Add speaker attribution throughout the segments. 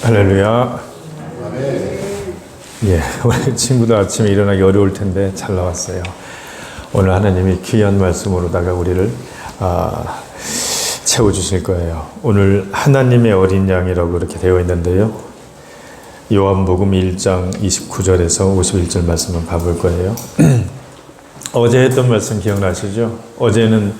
Speaker 1: 할렐루야. 예, 우리 친구들 아침에 일어나기 어려울 텐데 잘 나왔어요. 오늘 하나님이 귀한 말씀으로다가 우리를 채워주실 거예요. 오늘 하나님의 어린 양이라고 이렇게 되어 있는데요. 요한복음 1장 29절에서 51절 말씀을 봐볼 거예요. 어제 했던 말씀 기억나시죠? 어제는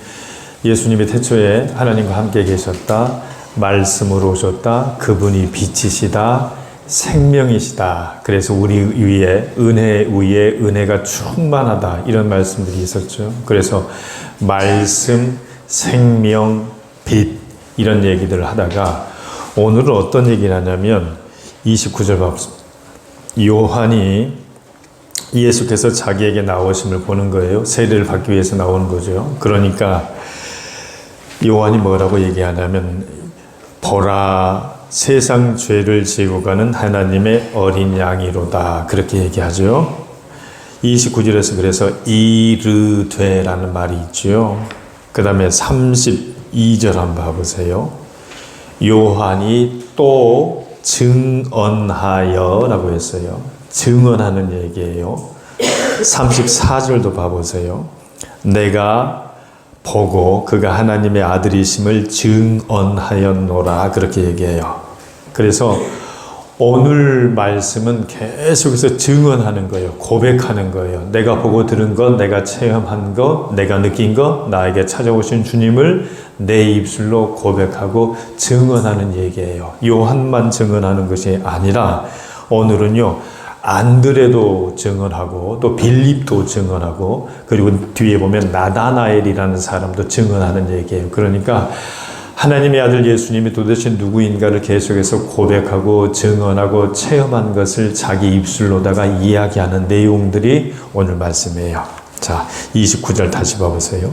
Speaker 1: 예수님이 태초에 하나님과 함께 계셨다. 말씀으로 오셨다. 그분이 빛이시다. 생명이시다. 그래서 우리 위에 은혜 위에 은혜가 충만하다. 이런 말씀들이 있었죠. 그래서 말씀, 생명, 빛 이런 얘기들을 하다가 오늘은 어떤 얘기를 하냐면 29절 봅시다. 요한이 예수께서 자기에게 나오심을 보는 거예요. 세례를 받기 위해서 나오는 거죠. 그러니까 요한이 뭐라고 얘기하냐면 보라 세상 죄를 지고 가는 하나님의 어린 양이로다. 그렇게 얘기하죠. 29절에서 그래서 이르되라는 말이 있죠. 그 다음에 32절 한번 봐보세요. 요한이 또 증언하여 라고 했어요. 증언하는 얘기예요. 34절도 봐보세요. 내가 보고 그가 하나님의 아들이심을 증언하였노라. 그렇게 얘기해요. 그래서 오늘 말씀은 계속해서 증언하는 거예요. 고백하는 거예요. 내가 보고 들은 것, 내가 체험한 것, 내가 느낀 것, 나에게 찾아오신 주님을 내 입술로 고백하고 증언하는 얘기예요. 요한만 증언하는 것이 아니라 오늘은요. 안드레도 증언하고 또 빌립도 증언하고 그리고 뒤에 보면 나다나엘이라는 사람도 증언하는 얘기예요. 그러니까 하나님의 아들 예수님이 도대체 누구인가를 계속해서 고백하고 증언하고 체험한 것을 자기 입술로다가 이야기하는 내용들이 오늘 말씀이에요. 자, 29절 다시 봐보세요.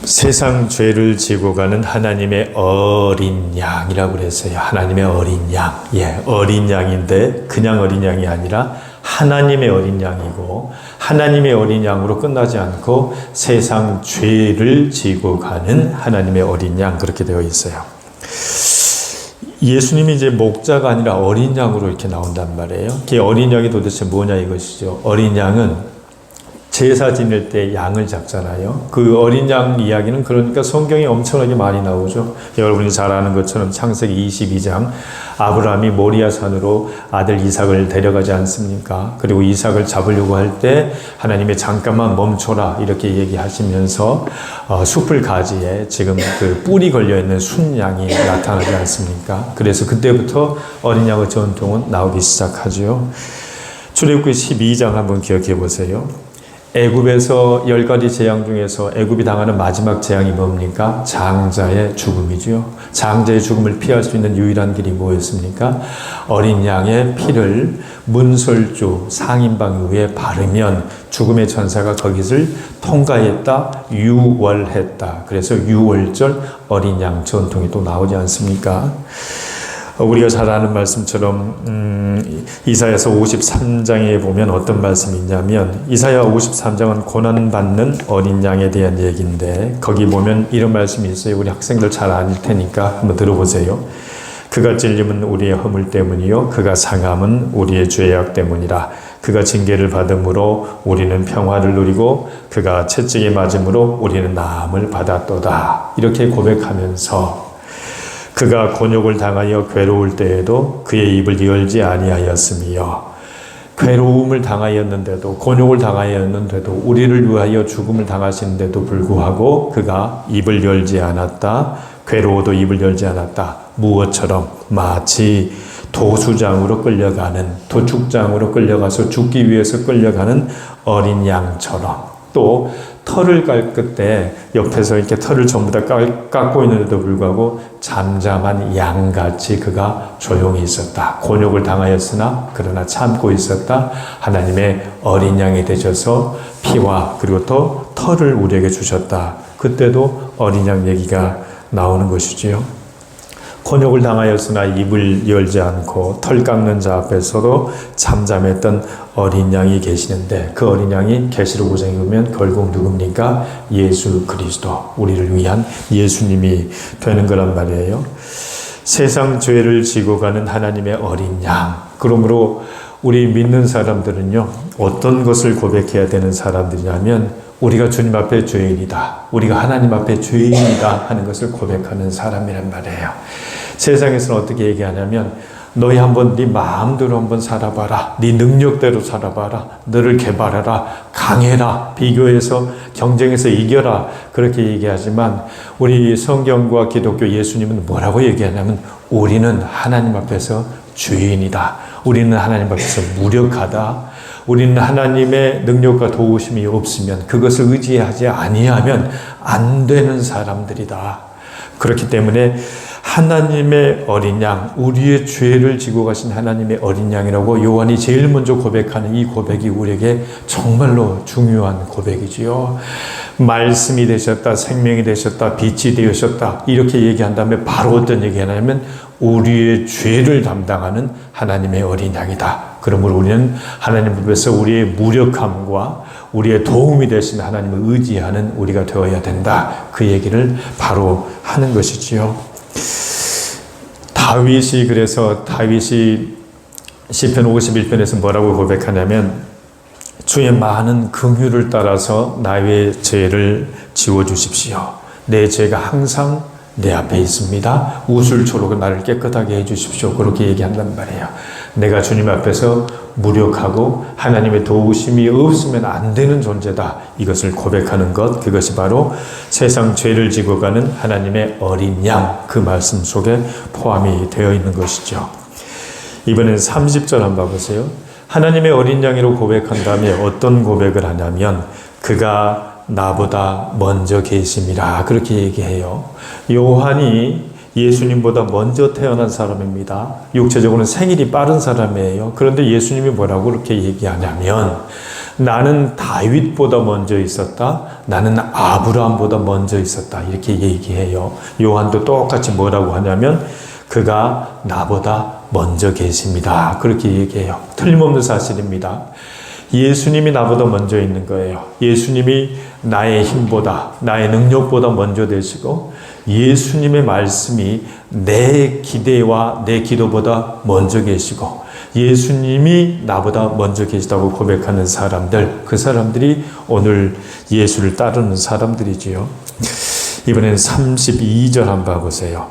Speaker 1: 세상 죄를 지고 가는 하나님의 어린 양이라고 그랬어요. 하나님의 어린 양. 예, 어린 양인데 그냥 어린 양이 아니라 하나님의 어린 양이고 하나님의 어린 양으로 끝나지 않고 세상 죄를 지고 가는 하나님의 어린 양 그렇게 되어 있어요. 예수님이 이제 목자가 아니라 어린 양으로 이렇게 나온단 말이에요. 그 어린 양이 도대체 뭐냐 이것이죠. 어린 양은 제사 지낼 때 양을 잡잖아요. 그 어린 양 이야기는 그러니까 성경에 엄청나게 많이 나오죠. 여러분이 잘 아는 것처럼 창세기 22장 아브라함이 모리아 산으로 아들 이삭을 데려가지 않습니까? 그리고 이삭을 잡으려고 할 때 하나님이 잠깐만 멈춰라 이렇게 얘기하시면서 숲을 가지에 지금 그 뿔이 걸려있는 순양이 나타나지 않습니까? 그래서 그때부터 어린 양의 전통은 나오기 시작하죠. 출애굽기 12장 한번 기억해 보세요. 애굽에서 10가지 재앙 중에서 애굽이 당하는 마지막 재앙이 뭡니까? 장자의 죽음이죠. 장자의 죽음을 피할 수 있는 유일한 길이 뭐였습니까? 어린 양의 피를 문설주 상인방 위에 바르면 죽음의 천사가 거기를 통과했다, 유월했다. 그래서 유월절 어린 양 전통이 또 나오지 않습니까? 우리가 잘 아는 말씀처럼 이사야서 53장에 보면 어떤 말씀이 있냐면 이사야 53장은 고난받는 어린 양에 대한 얘기인데 거기 보면 이런 말씀이 있어요. 우리 학생들 잘 아닐 테니까 한번 들어보세요. 그가 찔림은 우리의 허물 때문이요 그가 상함은 우리의 죄악 때문이라. 그가 징계를 받음으로 우리는 평화를 누리고 그가 채찍에 맞음으로 우리는 나음을 받았도다. 이렇게 고백하면서 그가 곤욕을 당하여 괴로울 때에도 그의 입을 열지 아니하였으며 괴로움을 당하였는데도 곤욕을 당하였는데도 우리를 위하여 죽음을 당하시는데도 불구하고 그가 입을 열지 않았다. 괴로워도 입을 열지 않았다. 무엇처럼 마치 도수장으로 끌려가는 도축장으로 끌려가서 죽기 위해서 끌려가는 어린 양처럼 또 털을 깎을 때 옆에서 이렇게 털을 전부 다 깎고 있는데도 불구하고 잠잠한 양같이 그가 조용히 있었다. 곤욕을 당하였으나 그러나 참고 있었다. 하나님의 어린 양이 되셔서 피와 그리고 또 털을 우리에게 주셨다. 그때도 어린 양 얘기가 나오는 것이지요. 곤욕을 당하였으나 입을 열지 않고 털 깎는 자 앞에서도 잠잠했던 어린 양이 계시는데 그 어린 양이 계시록 5장에 보면 결국 누굽니까? 예수 그리스도, 우리를 위한 예수님이 되는 거란 말이에요. 세상 죄를 지고 가는 하나님의 어린 양. 그러므로 우리 믿는 사람들은요, 어떤 것을 고백해야 되는 사람들이냐면, 우리가 주님 앞에 죄인이다, 우리가 하나님 앞에 죄인이다 하는 것을 고백하는 사람이란 말이에요. 세상에서는 어떻게 얘기하냐면, 너희 한번 네 마음대로 한번 살아봐라, 네 능력대로 살아봐라, 너를 개발해라, 강해라, 비교해서 경쟁해서 이겨라, 그렇게 얘기하지만 우리 성경과 기독교 예수님은 뭐라고 얘기하냐면, 우리는 하나님 앞에서 죄인이다, 우리는 하나님 앞에서 무력하다, 우리는 하나님의 능력과 도우심이 없으면, 그것을 의지하지 아니하면 안 되는 사람들이다. 그렇기 때문에 하나님의 어린 양, 우리의 죄를 지고 가신 하나님의 어린 양이라고 요한이 제일 먼저 고백하는 이 고백이 우리에게 정말로 중요한 고백이지요. 말씀이 되셨다, 생명이 되셨다, 빛이 되셨다, 이렇게 얘기한 다음에 바로 어떤 얘기하냐면, 우리의 죄를 담당하는 하나님의 어린 양이다. 그러므로 우리는 하나님 앞에서 우리의 무력함과 우리의 도움이 되신 하나님을 의지하는 우리가 되어야 된다. 그 얘기를 바로 하는 것이지요. 다윗이 시편 51편에서 뭐라고 고백하냐면, 주의 많은 긍휼을 따라서 나의 죄를 지워주십시오. 내 죄가 항상 내 앞에 있습니다. 우슬초록 나를 깨끗하게 해주십시오. 그렇게 얘기한단 말이에요. 내가 주님 앞에서 무력하고 하나님의 도우심이 없으면 안 되는 존재다. 이것을 고백하는 것, 그것이 바로 세상 죄를 지고 가는 하나님의 어린 양, 그 말씀 속에 포함이 되어 있는 것이죠. 이번엔 30절 한번 봐보세요. 하나님의 어린 양이라고 고백한 다음에 어떤 고백을 하냐면, 그가 나보다 먼저 계심이라, 그렇게 얘기해요. 요한이 예수님보다 먼저 태어난 사람입니다. 육체적으로는 생일이 빠른 사람이에요. 그런데 예수님이 뭐라고 그렇게 얘기하냐면, 나는 다윗보다 먼저 있었다, 나는 아브라함보다 먼저 있었다, 이렇게 얘기해요. 요한도 똑같이 뭐라고 하냐면, 그가 나보다 먼저 계십니다, 그렇게 얘기해요. 틀림없는 사실입니다. 예수님이 나보다 먼저 있는 거예요. 예수님이 나의 힘보다, 나의 능력보다 먼저 되시고, 예수님의 말씀이 내 기대와 내 기도보다 먼저 계시고, 예수님이 나보다 먼저 계시다고 고백하는 사람들, 그 사람들이 오늘 예수를 따르는 사람들이지요. 이번엔 32절 한번 봐보세요.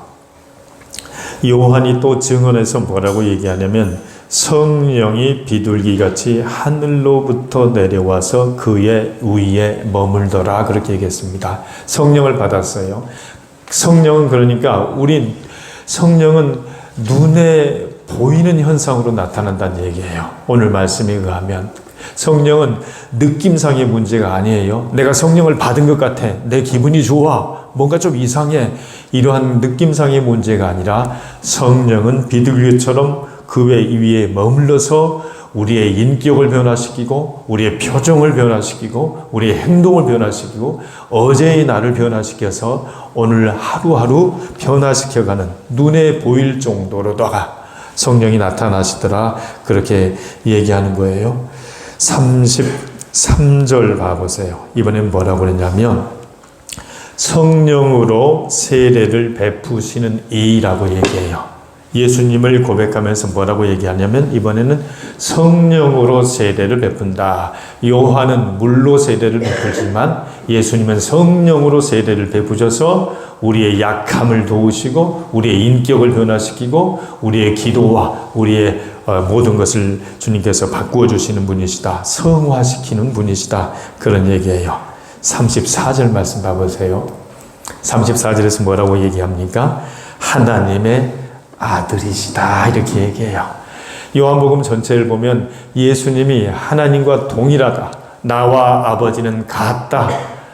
Speaker 1: 요한이 또 증언해서 뭐라고 얘기하냐면, 성령이 비둘기같이 하늘로부터 내려와서 그의 위에 머물더라, 그렇게 얘기했습니다. 성령을 받았어요. 성령은 그러니까 성령은 눈에 보이는 현상으로 나타난다는 얘기예요. 오늘 말씀에 의하면 성령은 느낌상의 문제가 아니에요. 내가 성령을 받은 것 같아, 내 기분이 좋아, 뭔가 좀 이상해, 이러한 느낌상의 문제가 아니라, 성령은 비둘기처럼 그 위에 머물러서 우리의 인격을 변화시키고, 우리의 표정을 변화시키고, 우리의 행동을 변화시키고, 어제의 나를 변화시켜서 오늘 하루하루 변화시켜가는, 눈에 보일 정도로다가 성령이 나타나시더라, 그렇게 얘기하는 거예요. 33절 봐보세요. 이번엔 뭐라고 그랬냐면, 성령으로 세례를 베푸시는 이라고 얘기해요. 예수님을 고백하면서 뭐라고 얘기하냐면, 이번에는 성령으로 세례를 베푼다. 요한은 물로 세례를 베풀지만 예수님은 성령으로 세례를 베푸셔서 우리의 약함을 도우시고, 우리의 인격을 변화시키고, 우리의 기도와 우리의 모든 것을 주님께서 바꾸어 주시는 분이시다. 성화시키는 분이시다. 그런 얘기예요. 34절 말씀 봐보세요. 34절에서 뭐라고 얘기합니까? 하나님의 아들이시다, 이렇게 얘기해요. 요한복음 전체를 보면 예수님이 하나님과 동일하다, 나와 아버지는 같다,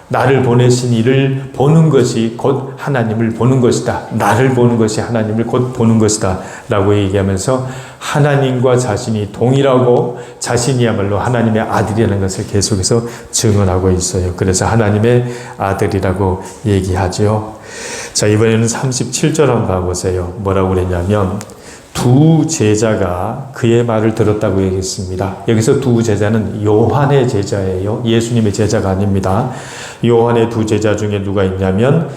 Speaker 1: 나를 보내신 이를 보는 것이 곧 하나님을 보는 것이다, 나를 보는 것이 하나님을 곧 보는 것이다 라고 얘기하면서 하나님과 자신이 동일하고 자신이야말로 하나님의 아들이라는 것을 계속해서 증언하고 있어요. 그래서 하나님의 아들이라고 얘기하죠. 자, 이번에는 37절 한번 봐보세요. 뭐라고 그랬냐면, 두 제자가 그의 말을 들었다고 얘기했습니다. 여기서 두 제자는 요한의 제자예요. 예수님의 제자가 아닙니다. 요한의 두 제자 중에 누가 있냐면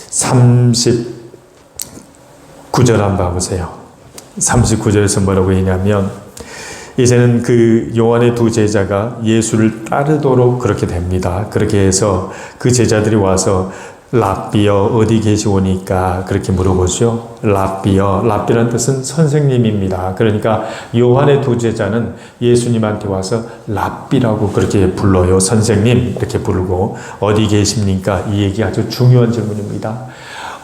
Speaker 1: 38 9절 한번 봐보세요. 39절에서 뭐라고 했냐면 이제는 그 요한의 두 제자가 예수를 따르도록 그렇게 됩니다. 그렇게 해서 그 제자들이 와서 랍비여 어디 계시오니까 그렇게 물어보죠. 랍비여, 랍비라는 뜻은 선생님입니다. 그러니까 요한의 두 제자는 예수님한테 와서 랍비라고 그렇게 불러요. 선생님 이렇게 부르고 어디 계십니까? 이 얘기 아주 중요한 질문입니다.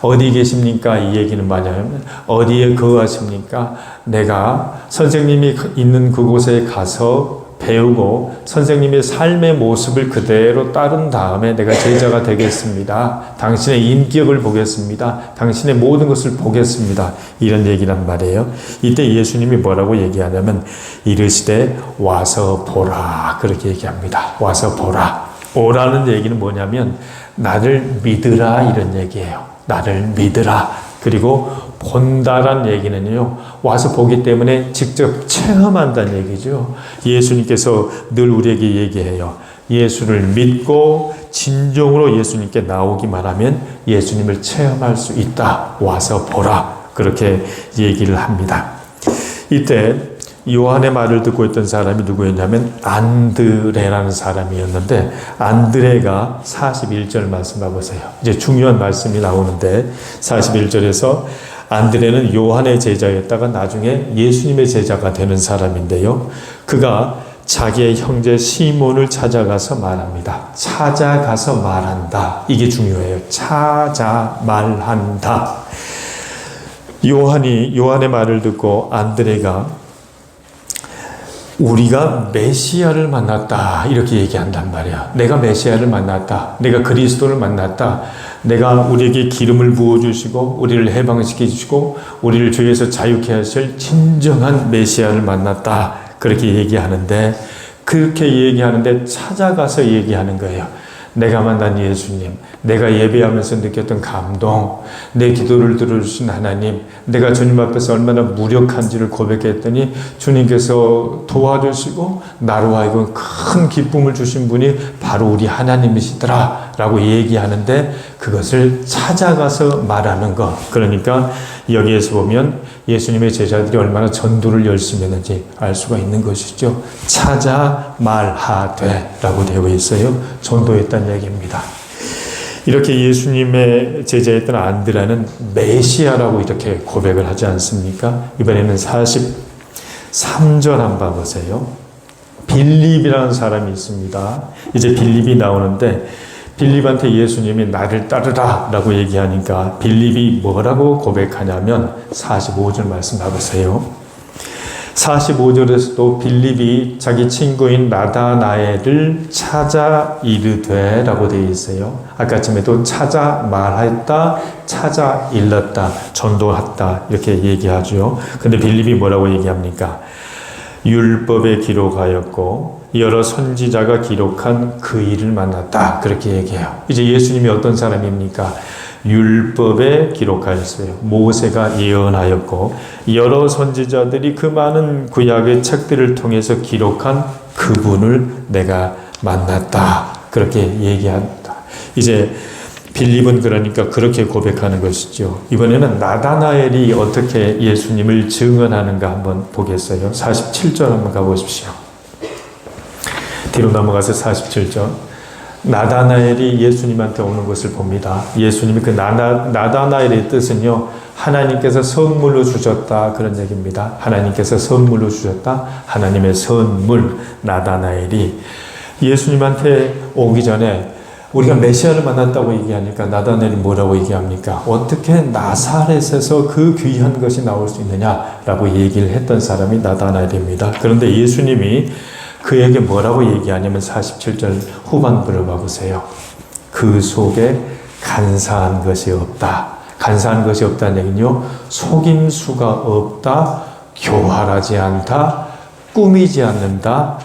Speaker 1: 어디 계십니까? 이 얘기는 뭐냐면 어디에 거하십니까? 내가 선생님이 있는 그곳에 가서 배우고 선생님의 삶의 모습을 그대로 따른 다음에 내가 제자가 되겠습니다. 당신의 인격을 보겠습니다. 당신의 모든 것을 보겠습니다. 이런 얘기란 말이에요. 이때 예수님이 뭐라고 얘기하냐면 이르시되 와서 보라 그렇게 얘기합니다. 와서 보라. 오라는 얘기는 뭐냐면 나를 믿으라 이런 얘기예요. 나를 믿으라. 그리고 본다란 얘기는요, 와서 보기 때문에 직접 체험한다는 얘기죠. 예수님께서 늘 우리에게 얘기해요. 예수를 믿고 진정으로 예수님께 나오기만 하면 예수님을 체험할 수 있다. 와서 보라. 그렇게 얘기를 합니다. 이때 요한의 말을 듣고 있던 사람이 누구였냐면 안드레라는 사람이었는데 안드레가 41절 말씀 봐보세요. 이제 중요한 말씀이 나오는데 41절에서 안드레는 요한의 제자였다가 나중에 예수님의 제자가 되는 사람인데요. 그가 자기의 형제 시몬을 찾아가서 말합니다. 찾아가서 말한다. 이게 중요해요. 찾아 말한다. 요한의 말을 듣고 안드레가 우리가 메시아를 만났다 이렇게 얘기한단 말이야. 내가 메시아를 만났다. 내가 그리스도를 만났다. 내가 우리에게 기름을 부어주시고 우리를 해방시켜주시고 우리를 죄에서 자유케 하실 진정한 메시아를 만났다. 그렇게 얘기하는데 그렇게 얘기하는데 찾아가서 얘기하는 거예요. 내가 만난 예수님, 내가 예배하면서 느꼈던 감동, 내 기도를 들어주신 하나님, 내가 주님 앞에서 얼마나 무력한지를 고백했더니 주님께서 도와주시고 나로 하여금 큰 기쁨을 주신 분이 바로 우리 하나님이시더라 라고 얘기하는데 그것을 찾아가서 말하는 것. 그러니까 여기에서 보면 예수님의 제자들이 얼마나 전도를 열심히 했는지 알 수가 있는 것이죠. 찾아 말하되 라고 되어 있어요. 전도했다는 얘기입니다. 이렇게 예수님의 제자였던 안드레는 메시아라고 이렇게 고백을 하지 않습니까? 이번에는 43절 한번 봐보세요. 빌립이라는 사람이 있습니다. 이제 빌립이 나오는데 빌립한테 예수님이 나를 따르라 라고 얘기하니까 빌립이 뭐라고 고백하냐면 45절 말씀 봐보세요. 45절에서도 빌립이 자기 친구인 나다나엘을 찾아 이르되 라고 되어 있어요. 아까쯤에도 찾아 말했다, 찾아 일렀다, 전도했다 이렇게 얘기하죠. 근데 빌립이 뭐라고 얘기합니까? 율법에 기록하였고 여러 선지자가 기록한 그 일을 만났다. 그렇게 얘기해요. 이제 예수님이 어떤 사람입니까? 율법에 기록하였어요. 모세가 예언하였고 여러 선지자들이 그 많은 구약의 책들을 통해서 기록한 그분을 내가 만났다. 그렇게 얘기한다. 이제 빌립은 그러니까 그렇게 고백하는 것이죠. 이번에는 나다나엘이 어떻게 예수님을 증언하는가 한번 보겠어요. 47절 한번 가보십시오. 뒤로 넘어가서 47절. 나다나엘이 예수님한테 오는 것을 봅니다. 예수님이 그 나다나엘의 뜻은요, 하나님께서 선물로 주셨다 그런 얘기입니다. 하나님께서 선물로 주셨다. 하나님의 선물. 나다나엘이 예수님한테 오기 전에 우리가 메시아를 만났다고 얘기하니까 나다나엘이 뭐라고 얘기합니까? 어떻게 나사렛에서 그 귀한 것이 나올 수 있느냐라고 얘기를 했던 사람이 나다나엘입니다. 그런데 예수님이 그에게 뭐라고 얘기하냐면 47절 후반부를 봐보세요. 그 속에 간사한 것이 없다. 간사한 것이 없다는 얘기는요, 속임수가 없다, 교활하지 않다, 꾸미지 않는다.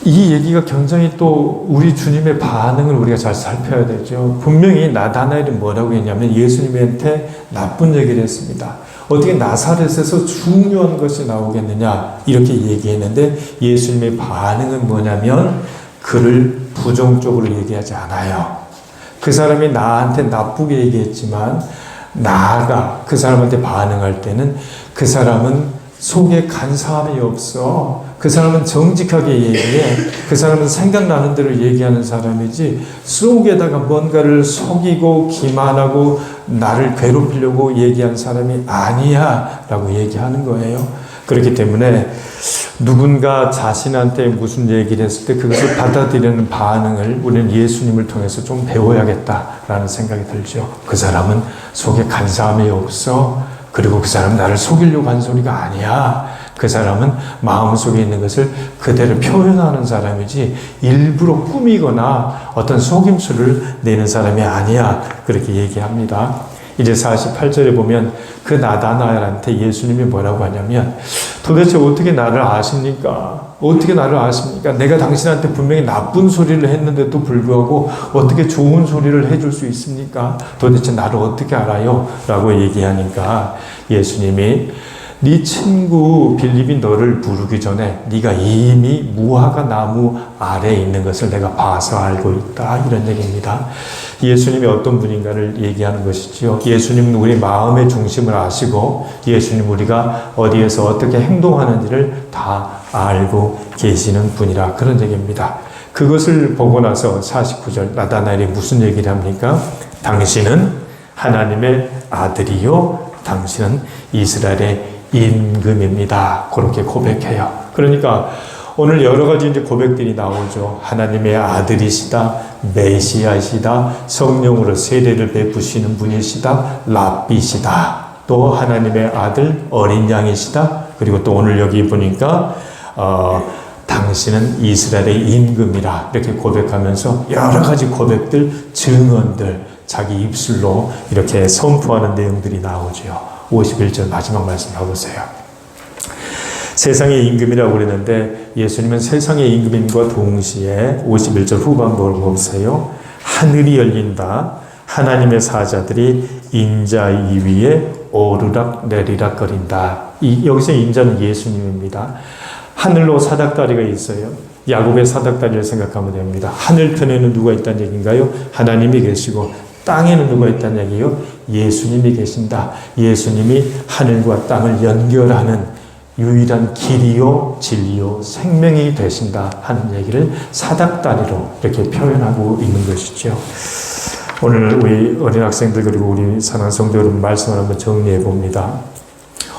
Speaker 1: 이 얘기가 굉장히 또 우리 주님의 반응을 우리가 잘 살펴야 되죠. 분명히 나다나엘이 뭐라고 했냐면 예수님한테 나쁜 얘기를 했습니다. 어떻게 나사렛에서 중요한 것이 나오겠느냐 이렇게 얘기했는데 예수님의 반응은 뭐냐면 그를 부정적으로 얘기하지 않아요. 그 사람이 나한테 나쁘게 얘기했지만 나가 그 사람한테 반응할 때는 그 사람은 속에 간사함이 없어. 그 사람은 정직하게 얘기해. 그 사람은 생각나는 대로 얘기하는 사람이지 속에다가 뭔가를 속이고 기만하고 나를 괴롭히려고 얘기한 사람이 아니야 라고 얘기하는 거예요. 그렇기 때문에 누군가 자신한테 무슨 얘기를 했을 때 그것을 받아들이는 반응을 우리는 예수님을 통해서 좀 배워야겠다라는 생각이 들죠. 그 사람은 속에 간사함이 없어. 그리고 그 사람은 나를 속이려고 한 소리가 아니야. 그 사람은 마음속에 있는 것을 그대로 표현하는 사람이지 일부러 꾸미거나 어떤 속임수를 내는 사람이 아니야. 그렇게 얘기합니다. 이제 48절에 보면 그 나다나엘한테 예수님이 뭐라고 하냐면 도대체 어떻게 나를 아십니까? 어떻게 나를 아십니까? 내가 당신한테 분명히 나쁜 소리를 했는데도 불구하고 어떻게 좋은 소리를 해줄 수 있습니까? 도대체 나를 어떻게 알아요? 라고 얘기하니까 예수님이 네 친구 빌립이 너를 부르기 전에 네가 이미 무화과 나무 아래에 있는 것을 내가 봐서 알고 있다. 이런 얘기입니다. 예수님이 어떤 분인가를 얘기하는 것이지요. 예수님은 우리 마음의 중심을 아시고 예수님 우리가 어디에서 어떻게 행동하는지를 다 알고 계시는 분이라 그런 얘기입니다. 그것을 보고 나서 49절 나다나엘이 무슨 얘기를 합니까? 당신은 하나님의 아들이요 당신은 이스라엘의 임금입니다. 그렇게 고백해요. 그러니까 오늘 여러 가지 이제 고백들이 나오죠. 하나님의 아들이시다, 메시아시다, 성령으로 세례를 베푸시는 분이시다, 랍비시다, 또 하나님의 아들 어린 양이시다. 그리고 또 오늘 여기 보니까 당신은 이스라엘의 임금이라 이렇게 고백하면서 여러 가지 고백들, 증언들 자기 입술로 이렇게 선포하는 내용들이 나오죠. 51절 마지막 말씀 봐보세요. 세상의 임금이라고 그랬는데 예수님은 세상의 임금님과 동시에 51절 후반부를 보세요. 하늘이 열린다. 하나님의 사자들이 인자 위에 오르락 내리락 거린다. 여기서 인자는 예수님입니다. 하늘로 사닥다리가 있어요. 야곱의 사닥다리를 생각하면 됩니다. 하늘편에는 누가 있다는 얘기인가요? 하나님이 계시고 땅에는 누가 있다는 얘기요? 예수님이 계신다. 예수님이 하늘과 땅을 연결하는 유일한 길이요 진리요 생명이 되신다 하는 얘기를 사닥다리로 이렇게 표현하고 있는 것이죠. 오늘 우리 어린 학생들 그리고 우리 사랑하는 성도 여러분 말씀을 한번 정리해 봅니다.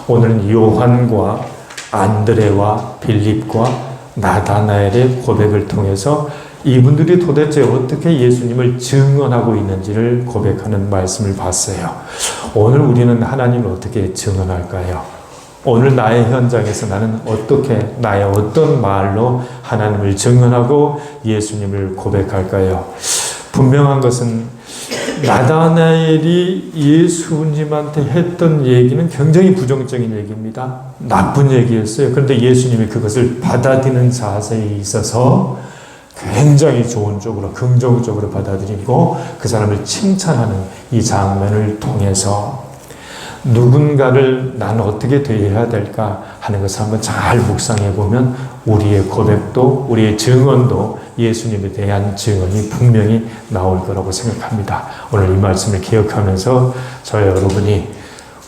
Speaker 1: 오늘은 요한과 안드레와 빌립과 나다나엘의 고백을 통해서 이분들이 도대체 어떻게 예수님을 증언하고 있는지를 고백하는 말씀을 봤어요. 오늘 우리는 하나님을 어떻게 증언할까요? 오늘 나의 현장에서 나는 어떻게 나의 어떤 말로 하나님을 증언하고 예수님을 고백할까요? 분명한 것은 나다나엘이 예수님한테 했던 얘기는 굉장히 부정적인 얘기입니다. 나쁜 얘기였어요. 그런데 예수님이 그것을 받아들이는 자세에 있어서 굉장히 좋은 쪽으로 긍정적으로 받아들이고 그 사람을 칭찬하는 이 장면을 통해서 누군가를 나는 어떻게 대해야 될까 하는 것을 한번 잘 묵상해 보면 우리의 고백도 우리의 증언도 예수님에 대한 증언이 분명히 나올 거라고 생각합니다. 오늘 이 말씀을 기억하면서 저와 여러분이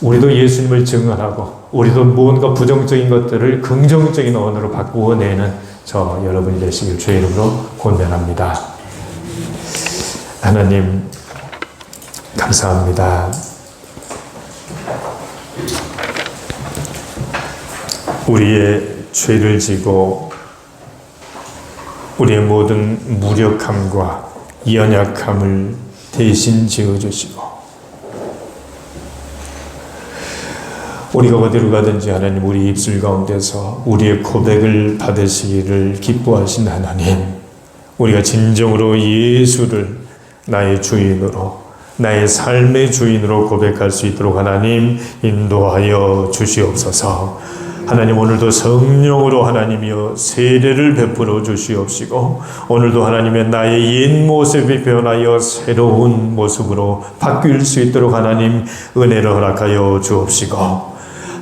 Speaker 1: 우리도 예수님을 증언하고 우리도 무언가 부정적인 것들을 긍정적인 언어로 바꾸어내는 저 여러분이 되시길 주의 이름으로 권면합니다. 하나님 감사합니다. 우리의 죄를 지고 우리의 모든 무력함과 연약함을 대신 지어주시고 우리가 어디로 가든지 하나님 우리 입술 가운데서 우리의 고백을 받으시기를 기뻐하신 하나님, 우리가 진정으로 예수를 나의 주인으로 나의 삶의 주인으로 고백할 수 있도록 하나님 인도하여 주시옵소서. 하나님 오늘도 성령으로 하나님이여 세례를 베풀어 주시옵시고 오늘도 하나님의 나의 옛 모습이 변하여 새로운 모습으로 바뀔 수 있도록 하나님 은혜를 허락하여 주옵시고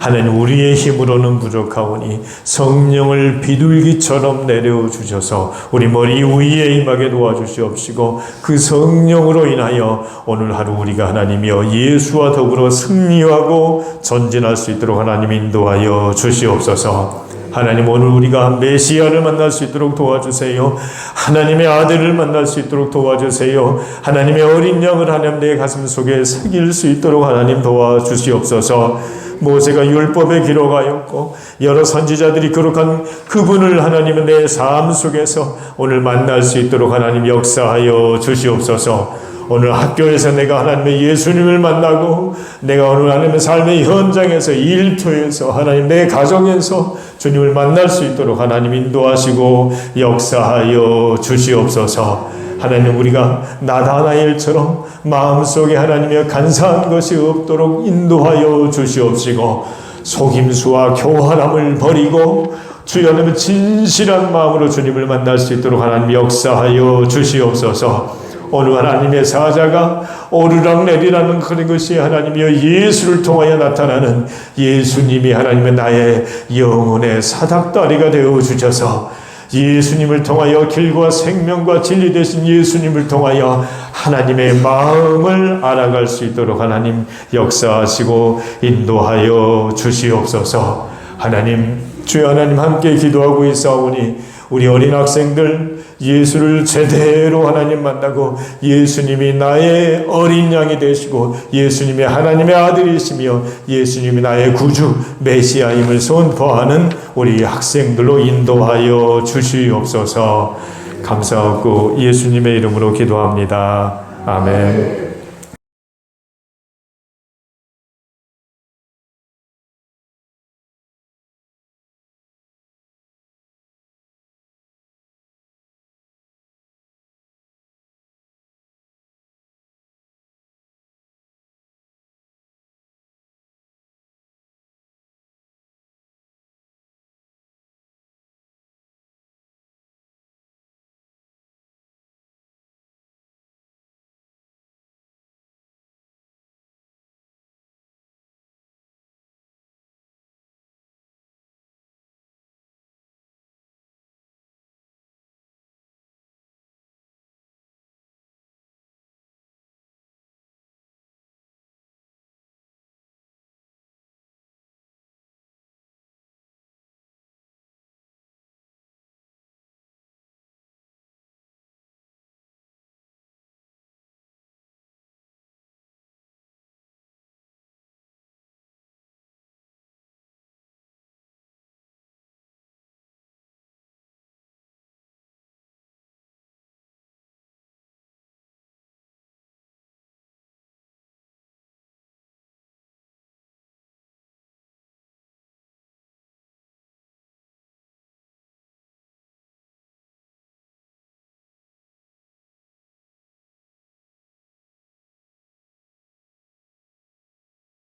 Speaker 1: 하나님 우리의 힘으로는 부족하오니 성령을 비둘기처럼 내려주셔서 우리 머리 위에 임하게 도와주시옵시고 그 성령으로 인하여 오늘 하루 우리가 하나님이여 예수와 더불어 승리하고 전진할 수 있도록 하나님 인도하여 주시옵소서. 하나님 오늘 우리가 메시아를 만날 수 있도록 도와주세요. 하나님의 아들을 만날 수 있도록 도와주세요. 하나님의 어린 양을 하나님 내 가슴 속에 새길 수 있도록 하나님 도와주시옵소서. 모세가 율법에 기록하였고 여러 선지자들이 기록한 그분을 하나님은 내 삶 속에서 오늘 만날 수 있도록 하나님 역사하여 주시옵소서. 오늘 학교에서 내가 하나님의 예수님을 만나고 내가 오늘 하나님의 삶의 현장에서 일터에서 하나님 내 가정에서 주님을 만날 수 있도록 하나님 인도하시고 역사하여 주시옵소서. 하나님 우리가 나다나엘처럼 마음속에 하나님의 간사한 것이 없도록 인도하여 주시옵시고 속임수와 교활함을 버리고 주여 하나님의 진실한 마음으로 주님을 만날 수 있도록 하나님 역사하여 주시옵소서. 오늘 하나님의 사자가 오르락내리라는 그런 것이 하나님이여 예수를 통하여 나타나는 예수님이 하나님의 나의 영혼의 사닥다리가 되어 주셔서 예수님을 통하여 길과 생명과 진리 되신 예수님을 통하여 하나님의 마음을 알아갈 수 있도록 하나님 역사하시고 인도하여 주시옵소서. 하나님 주여 하나님 함께 기도하고 있사오니 우리 어린 학생들 예수를 제대로 하나님 만나고 예수님이 나의 어린 양이 되시고 예수님이 하나님의 아들이시며 예수님이 나의 구주 메시아임을 선포하는 우리 학생들로 인도하여 주시옵소서. 감사하고 예수님의 이름으로 기도합니다. 아멘.